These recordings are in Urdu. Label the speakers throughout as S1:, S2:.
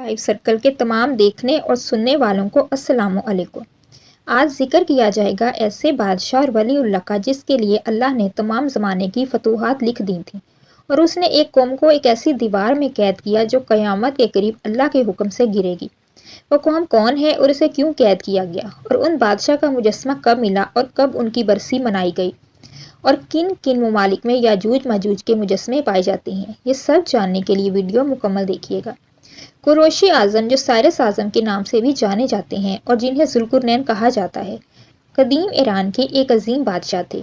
S1: لائیو سرکل کے تمام دیکھنے اور سننے والوں کو السلام علیکم۔ آج ذکر کیا جائے گا ایسے بادشاہ اور ولی اللہ کا جس کے لیے اللہ نے تمام زمانے کی فتوحات لکھ دی تھیں اور اس نے ایک قوم کو ایک ایسی دیوار میں قید کیا جو قیامت کے قریب اللہ کے حکم سے گرے گی۔ وہ قوم کون ہے اور اسے کیوں قید کیا گیا اور ان بادشاہ کا مجسمہ کب ملا اور کب ان کی برسی منائی گئی اور کن کن ممالک میں یاجوج ماجوج کے مجسمے پائے جاتے ہیں، یہ سب جاننے کے لیے ویڈیو مکمل دیکھیے گا۔ قریشی اعظم جو سائرس اعظم کے نام سے بھی جانے جاتے ہیں اور جنہیں ذوالقرنین کہا جاتا ہے، قدیم ایران کے ایک عظیم بادشاہ تھے۔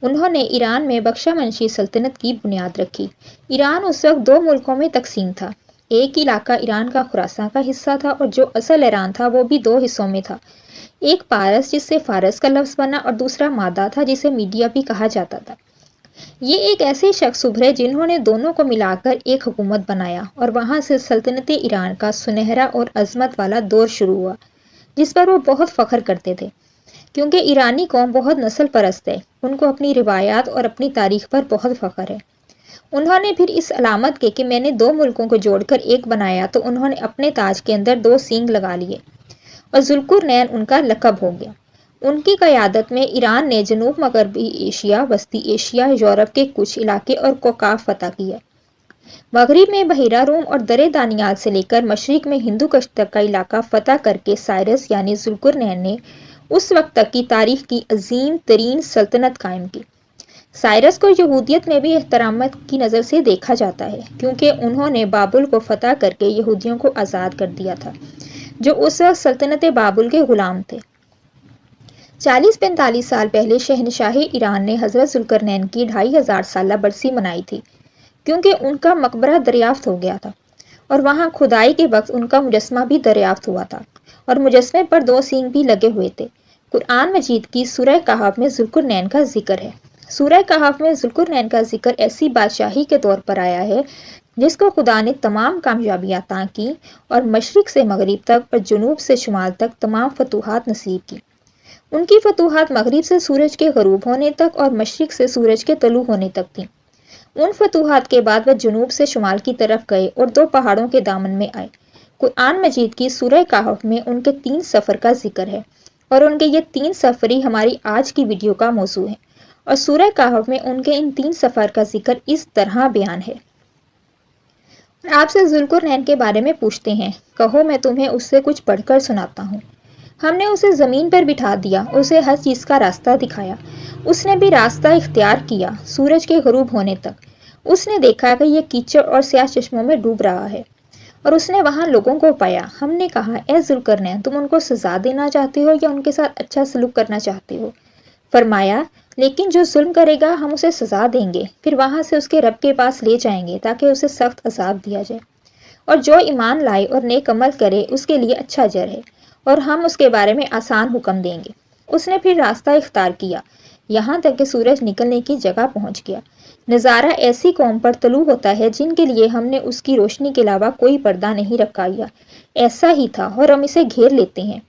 S1: انہوں نے ایران میں بخشامنشی سلطنت کی بنیاد رکھی۔ ایران اس وقت دو ملکوں میں تقسیم تھا۔ ایک علاقہ ایران کا خراساں کا حصہ تھا اور جو اصل ایران تھا وہ بھی دو حصوں میں تھا، ایک پارس جس سے فارس کا لفظ بنا اور دوسرا مادہ تھا جسے میڈیا بھی کہا جاتا تھا۔ یہ ایک ایسے شخص ابھرے جنہوں نے دونوں کو ملا کر ایک حکومت بنایا اور وہاں سے سلطنت ایران کا سنہرا اور عظمت والا دور شروع ہوا جس پر وہ بہت فخر کرتے تھے، کیونکہ ایرانی قوم بہت نسل پرست ہے، ان کو اپنی روایات اور اپنی تاریخ پر بہت فخر ہے۔ انہوں نے پھر اس علامت کے کہ میں نے دو ملکوں کو جوڑ کر ایک بنایا تو انہوں نے اپنے تاج کے اندر دو سینگ لگا لیے اور ذوالقرنین ان کا لقب ہو گیا۔ ان کی قیادت میں ایران نے جنوب مغربی ایشیا، وسطی ایشیا، یورپ کے کچھ علاقے اور کوکاف فتح کیا۔ مغرب میں بحیرہ روم اور درے دانیال سے لے کر مشرق میں ہندو کش تک کا علاقہ فتح کر کے سائرس یعنی ذوالقرنین نے اس وقت تک کی تاریخ کی عظیم ترین سلطنت قائم کی۔ سائرس کو یہودیت میں بھی احترامت کی نظر سے دیکھا جاتا ہے کیونکہ انہوں نے بابل کو فتح کر کے یہودیوں کو آزاد کر دیا تھا جو اس وقت سلطنت بابل کے غلام تھے۔ 40-45 سال پہلے شہنشاہ ایران نے حضرت ذوالقرنین کی 2500 سالہ برسی منائی تھی کیونکہ ان کا مقبرہ دریافت ہو گیا تھا اور وہاں کھدائی کے وقت ان کا مجسمہ بھی دریافت ہوا تھا اور مجسمے پر دو سینگ بھی لگے ہوئے تھے۔ قرآن مجید کی سورہ کہف میں ذوالقرنین کا ذکر ہے۔ سورہ کہف میں ذوالقرنین کا ذکر ایسی بادشاہی کے طور پر آیا ہے جس کو خدا نے تمام کامیابیاں عطا کی اور مشرق سے مغرب تک اور جنوب سے شمال تک تمام فتوحات نصیب کی۔ ان کی فتوحات مغرب سے سورج کے غروب ہونے تک اور مشرق سے سورج کے طلوع ہونے تک تھیں۔ ان فتوحات کے بعد وہ جنوب سے شمال کی طرف گئے اور دو پہاڑوں کے دامن میں آئے۔ قرآن مجید کی سورہ کہف میں ان کے 3 سفر کا ذکر ہے اور ان کے یہ 3 سفر ہی ہماری آج کی ویڈیو کا موضوع ہے اور سورہ کہف میں ان کے ان 3 سفر کا ذکر اس طرح بیان ہے۔ آپ سے ذوالقرنین کے بارے میں پوچھتے ہیں، کہو میں تمہیں اس سے کچھ پڑھ کر سناتا ہوں۔ ہم نے اسے زمین پر بٹھا دیا، اسے ہر چیز کا راستہ دکھایا، اس نے بھی راستہ اختیار کیا سورج کے غروب ہونے تک۔ اس نے دیکھا کہ یہ کیچڑ اور سیاہ چشموں میں ڈوب رہا ہے اور اس نے وہاں لوگوں کو پایا۔ ہم نے کہا، اے ذوالقرنین، تم ان کو سزا دینا چاہتے ہو یا ان کے ساتھ اچھا سلوک کرنا چاہتے ہو؟ فرمایا، لیکن جو ظلم کرے گا ہم اسے سزا دیں گے، پھر وہاں سے اس کے رب کے پاس لے جائیں گے تاکہ اسے سخت عذاب دیا جائے، اور جو ایمان لائے اور نیک عمل کرے اس کے لیے اچھا اجر ہے اور ہم اس کے بارے میں آسان حکم دیں گے۔ اس نے پھر راستہ اختیار کیا یہاں تک کہ سورج نکلنے کی جگہ پہنچ گیا۔ نظارہ ایسی قوم پر طلوع ہوتا ہے جن کے لیے ہم نے اس کی روشنی کے علاوہ کوئی پردہ نہیں رکھا، یا ایسا ہی تھا اور ہم اسے گھیر لیتے ہیں۔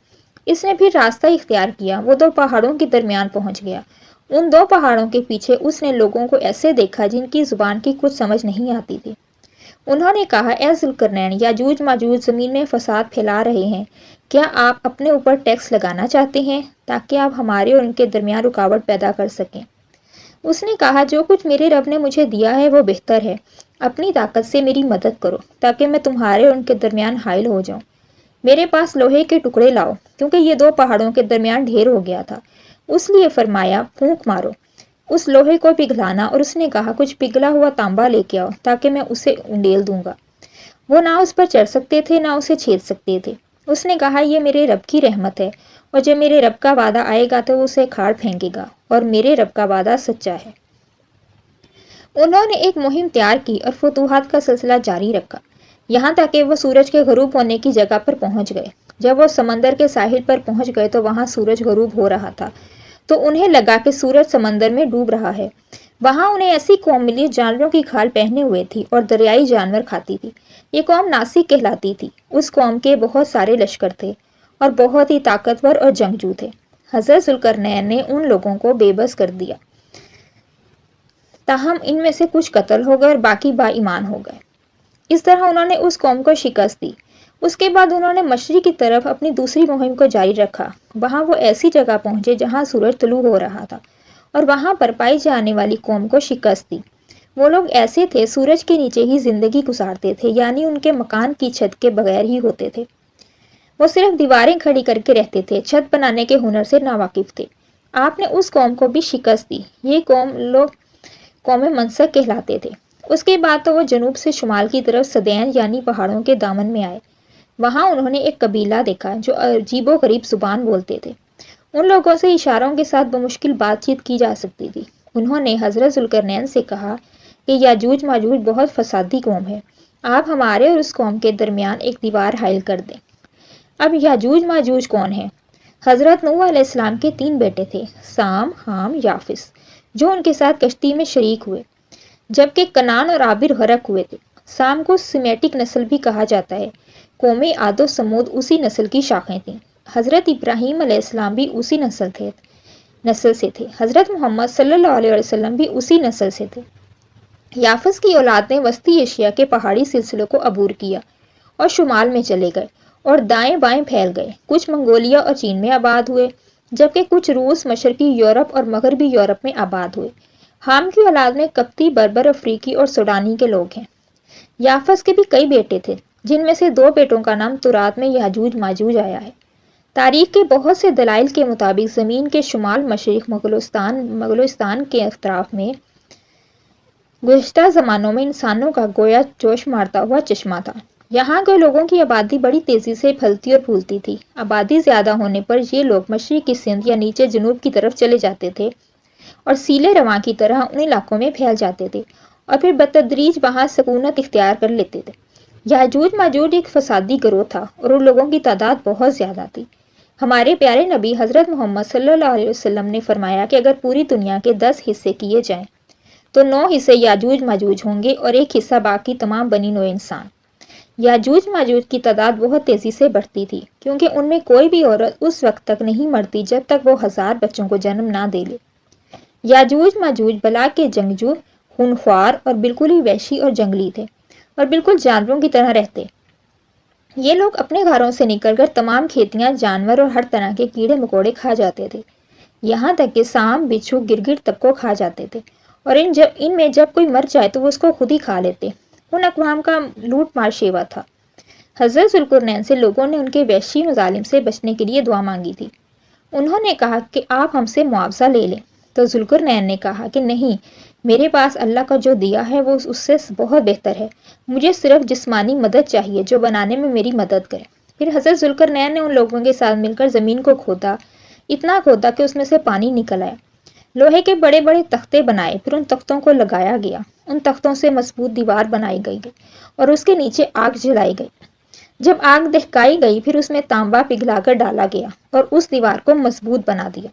S1: اس نے پھر راستہ اختیار کیا، وہ 2 پہاڑوں کے درمیان پہنچ گیا۔ ان 2 پہاڑوں کے پیچھے اس نے لوگوں کو ایسے دیکھا جن کی زبان کی کچھ سمجھ نہیں آتی تھی۔ انہوں نے کہا، اے ذوالقرنین، یاجوج ماجوج زمین میں فساد پھیلا رہے ہیں، کیا آپ اپنے اوپر ٹیکس لگانا چاہتے ہیں تاکہ آپ ہمارے اور ان کے درمیان رکاوٹ پیدا کر سکیں؟ اس نے کہا، جو کچھ میرے رب نے مجھے دیا ہے وہ بہتر ہے، اپنی طاقت سے میری مدد کرو تاکہ میں تمہارے اور ان کے درمیان حائل ہو جاؤں۔ میرے پاس لوہے کے ٹکڑے لاؤ کیونکہ یہ 2 پہاڑوں کے درمیان ڈھیر ہو گیا تھا۔ اس لیے فرمایا، پھونک مارو اس لوہے کو پگھلانا، اور اس نے کہا، کچھ پگھلا ہوا تانبا لے کے آؤ تاکہ میں اسے انڈیل دوں گا۔ وہ نہ اس پر چڑھ سکتے تھے نہ اسے چھید سکتے تھے۔ اس نے کہا، یہ میرے رب کی رحمت ہے اور جب میرے رب کا وعدہ آئے گا تو وہ اسے کھاڑ پھینکے گا اور میرے رب کا وعدہ سچا ہے۔ انہوں نے ایک مہم تیار کی اور فتوحات کا سلسلہ جاری رکھا یہاں تک کہ وہ سورج کے غروب ہونے کی جگہ پر پہنچ گئے۔ جب وہ سمندر کے ساحل پر پہنچ گئے تو وہاں سورج غروب ہو رہا تھا، تو انہیں لگا کہ سورج سمندر میں ڈوب رہا ہے۔ وہاں انہیں ایسی قوم ملی جانوروں کی کھال پہنے ہوئے تھی اور دریائی جانور کھاتی تھی۔ یہ قوم ناسک کہلاتی تھی۔ اس قوم کے بہت سارے لشکر تھے اور بہت ہی طاقتور اور جنگجو تھے۔ حضرت ذوالقرنین نے ان لوگوں کو بے بس کر دیا، تاہم ان میں سے کچھ قتل ہو گئے اور باقی با ایمان ہو گئے۔ اس طرح انہوں نے اس قوم کو شکست دی اس کے بعد انہوں نے مشرق کی طرف اپنی دوسری مہم کو جاری رکھا۔ وہاں وہ ایسی جگہ پہنچے جہاں سورج طلوع ہو رہا تھا اور وہاں پر پائی جانے والی قوم کو شکست دی۔ وہ لوگ ایسے تھے سورج کے نیچے ہی زندگی گزارتے تھے، یعنی ان کے مکان کی چھت کے بغیر ہی ہوتے تھے۔ وہ صرف دیواریں کھڑی کر کے رہتے تھے، چھت بنانے کے ہنر سے ناواقف تھے۔ آپ نے اس قوم کو بھی شکست دی۔ یہ قوم منسک کہلاتے تھے۔ اس کے بعد تو وہ جنوب سے شمال کی طرف سدین یعنی پہاڑوں کے دامن میں آئے۔ وہاں انہوں نے ایک قبیلہ دیکھا جو عجیب و غریب زبان بولتے تھے۔ ان لوگوں سے اشاروں کے ساتھ بمشکل بات چیت کی جا سکتی تھی۔ انہوں نے حضرت ذوالقرنین سے کہا کہ یاجوج ماجوج بہت فسادی قوم ہے، آپ ہمارے اور اس قوم کے درمیان ایک دیوار حائل کر دیں۔ اب یاجوج ماجوج کون ہیں؟ حضرت نوح علیہ السلام کے 3 بیٹے تھے، سام، حام، یافس، جو ان کے ساتھ کشتی میں شریک ہوئے، جبکہ کنعان اور عابر غرق ہوئے تھے۔ سام کو سیمیٹک نسل بھی کہا جاتا ہے۔ قوم عاد و سمود اسی نسل کی شاخیں تھیں۔ حضرت ابراہیم علیہ السلام بھی اسی نسل سے تھے۔ حضرت محمد صلی اللہ علیہ وسلم بھی اسی نسل سے تھے۔ یافس کی اولاد نے وسطی ایشیا کے پہاڑی سلسلوں کو عبور کیا اور شمال میں چلے گئے اور دائیں بائیں پھیل گئے۔ کچھ منگولیا اور چین میں آباد ہوئے، جبکہ کچھ روس، مشرقی یورپ اور مغربی یورپ میں آباد ہوئے۔ حام کی اولاد میں قبطی، بربر، افریقی اور سوڈانی کے لوگ ہیں۔ یافس کے بھی کئی بیٹے تھے، جن میں سے 2 بیٹوں کا نام تورات میں یاجوج ماجوج آیا ہے۔ تاریخ کے بہت سے دلائل کے مطابق زمین کے شمال مشرق مغلوستان کے اطراف میں گزشتہ زمانوں میں انسانوں کا گویا جوش مارتا ہوا چشمہ تھا۔ یہاں کے لوگوں کی آبادی بڑی تیزی سے پھلتی اور پھولتی تھی۔ آبادی زیادہ ہونے پر یہ لوگ مشرق کی سندھ یا نیچے جنوب کی طرف چلے جاتے تھے اور سیلے رواں کی طرح ان علاقوں میں پھیل جاتے تھے اور پھر بتدریج وہاں سکونت اختیار کر لیتے تھے۔ یاجوج ماجوج ایک فسادی گروہ تھا اور ان لوگوں کی تعداد بہت زیادہ تھی۔ ہمارے پیارے نبی حضرت محمد صلی اللہ علیہ وسلم نے فرمایا کہ اگر پوری دنیا کے 10 حصے کیے جائیں تو 9 حصے یاجوج ماجوج ہوں گے اور 1 حصہ باقی تمام بنی نوع انسان۔ یاجوج ماجوج کی تعداد بہت تیزی سے بڑھتی تھی، کیونکہ ان میں کوئی بھی عورت اس وقت تک نہیں مرتی جب تک وہ 1000 بچوں کو جنم نہ دے لے۔ یاجوج ماجوج بلا کے جنگجو، خونخوار اور بالکل ہی وحشی اور جنگلی تھے اور بالکل جانوروں کی طرح رہتے۔ یہ لوگ اپنے گھروں سے نکل کر تمام کھیتیاں، جانور اور ہر طرح کے کیڑے مکوڑے کھا جاتے تھے، یہاں تک کہ سانپ، بچھو، گرگٹ تک کو کھا جاتے تھے، اور ان میں جب کوئی مر جائے تو وہ اس کو خود ہی کھا لیتے۔ ان اقوام کا لوٹ مار شیوا تھا۔ حضرت ذوالقرنین سے لوگوں نے ان کے وحشی مظالم سے بچنے کے لیے دعا مانگی تھی۔ انہوں نے کہا کہ آپ ہم سے معاوضہ لے لیں، تو ذوالقرنین نے کہا کہ نہیں، میرے پاس اللہ کا جو دیا ہے وہ اس سے بہت بہتر ہے، مجھے صرف جسمانی مدد چاہیے جو بنانے میں میری مدد کرے۔ پھر حضرت ذوالقرنین نے ان لوگوں کے ساتھ مل کر زمین کو کھودا، اتنا کھودا کہ اس میں سے پانی نکل آیا۔ لوہے کے بڑے بڑے تختے بنائے، پھر ان تختوں کو لگایا گیا، ان تختوں سے مضبوط دیوار بنائی گئی اور اس کے نیچے آگ جلائی گئی۔ جب آگ دہکائی گئی پھر اس میں تانبا پگھلا کر ڈالا گیا اور اس دیوار کو مضبوط بنا دیا۔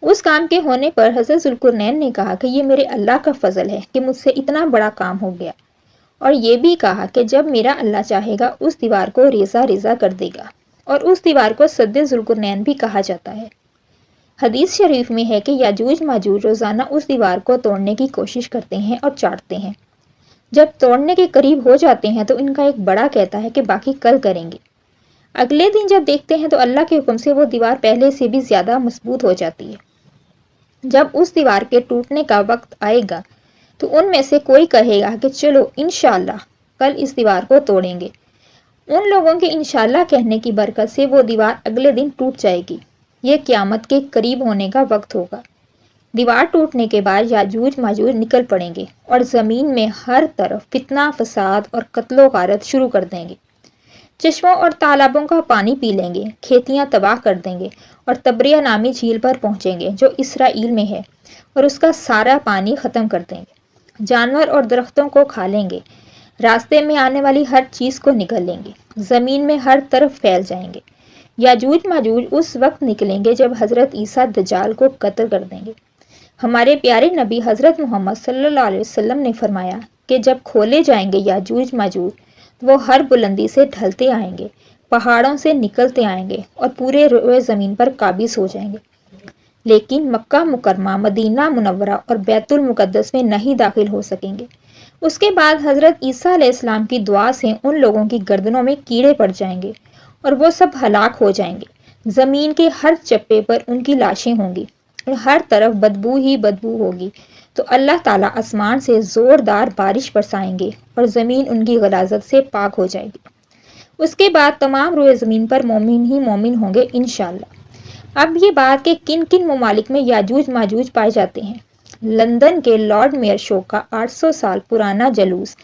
S1: اس کام کے ہونے پر حضرت ذوالقرنین نے کہا کہ یہ میرے اللہ کا فضل ہے کہ مجھ سے اتنا بڑا کام ہو گیا، اور یہ بھی کہا کہ جب میرا اللہ چاہے گا اس دیوار کو ریزہ ریزہ کر دے گا، اور اس دیوار کو سد ذوالقرنین بھی کہا جاتا ہے۔ حدیث شریف میں ہے کہ یاجوج ماجوج روزانہ اس دیوار کو توڑنے کی کوشش کرتے ہیں اور چاٹتے ہیں۔ جب توڑنے کے قریب ہو جاتے ہیں تو ان کا ایک بڑا کہتا ہے کہ باقی کل کریں گے۔ اگلے دن جب دیکھتے ہیں تو اللہ کے حکم سے وہ دیوار پہلے سے بھی زیادہ مضبوط ہو جاتی ہے۔ جب اس دیوار کے ٹوٹنے کا وقت آئے گا تو ان میں سے کوئی کہے گا کہ چلو انشاءاللہ کل اس دیوار کو توڑیں گے۔ ان لوگوں کے انشاءاللہ کہنے کی برکت سے وہ دیوار اگلے دن ٹوٹ جائے گی۔ یہ قیامت کے قریب ہونے کا وقت ہوگا۔ دیوار ٹوٹنے کے بعد یاجوج ماجوج نکل پڑیں گے اور زمین میں ہر طرف فتنہ، فساد اور قتل و غارت شروع کر دیں گے۔ چشموں اور تالابوں کا پانی پی لیں گے، کھیتیاں تباہ کر دیں گے اور تبریہ نامی جھیل پر پہنچیں گے جو اسرائیل میں ہے اور اس کا سارا پانی ختم کر دیں گے۔ جانور اور درختوں کو کھا لیں گے، راستے میں آنے والی ہر چیز کو نگل لیں گے، زمین میں ہر طرف پھیل جائیں گے۔ یاجوج ماجوج اس وقت نکلیں گے جب حضرت عیسیٰ دجال کو قتل کر دیں گے۔ ہمارے پیارے نبی حضرت محمد صلی اللہ علیہ وسلم نے فرمایا کہ جب کھولے جائیں گے یاجوج ماجوج تو وہ ہر بلندی سے ڈھلتے آئیں گے، پہاڑوں سے نکلتے آئیں گے اور پورے روئے زمین پر قابض ہو جائیں گے، لیکن مکہ مکرمہ، مدینہ منورہ اور بیت المقدس میں نہیں داخل ہو سکیں گے۔ اس کے بعد حضرت عیسیٰ علیہ السلام کی دعا سے ان لوگوں کی گردنوں میں کیڑے پڑ جائیں گے اور وہ سب ہلاک ہو جائیں گے۔ زمین کے ہر چپے پر ان کی لاشیں ہوں گی اور ہر طرف بدبو ہی بدبو ہوگی، تو اللہ تعالیٰ آسمان سے زوردار بارش برسائیں گے اور زمین ان کی غلاظت سے پاک ہو جائے گی۔ اس کے بعد تمام روئے زمین پر مومن ہی مومن ہوں گے انشاءاللہ۔ اب یہ بات کہ کن کن ممالک میں یاجوج ماجوج پائے جاتے ہیں۔ لندن کے لارڈ میئر شو کا 800 سال پرانا جلوس،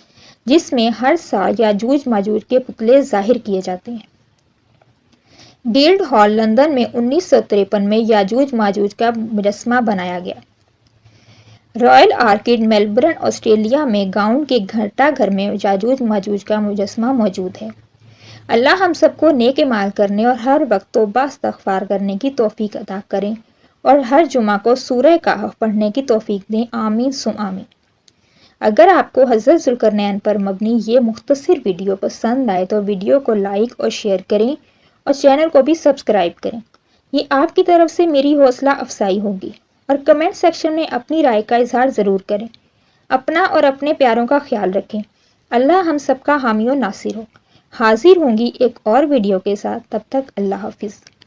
S1: جس میں ہر سال یاجوج ماجوج کے پتلے ظاہر کیے جاتے ہیں۔ گلڈ ہال لندن میں 1953 میں یاجوج ماجوج کا مجسمہ بنایا گیا۔ رائل آرکڈ میلبرن آسٹریلیا میں گاؤن کے گھنٹہ گھر میں یاجوج ماجوج کا مجسمہ موجود ہے۔ اللہ ہم سب کو نیک اعمال کرنے اور ہر وقت توبہ استغفار کرنے کی توفیق عطا کریں اور ہر جمعہ کو سورہ کہف پڑھنے کی توفیق دیں، آمین سم آمین۔ اگر آپ کو حضرت ذوالقرنین پر مبنی یہ مختصر ویڈیو پسند آئے تو ویڈیو کو لائک اور شیئر کریں اور چینل کو بھی سبسکرائب کریں، یہ آپ کی طرف سے میری حوصلہ افزائی ہوگی۔ اور کمنٹ سیکشن میں اپنی رائے کا اظہار ضرور کریں۔ اپنا اور اپنے پیاروں کا خیال رکھیں۔ اللہ ہم سب کا حامی و ناصر ہو۔ حاضر ہوں گی ایک اور ویڈیو کے ساتھ، تب تک اللہ حافظ۔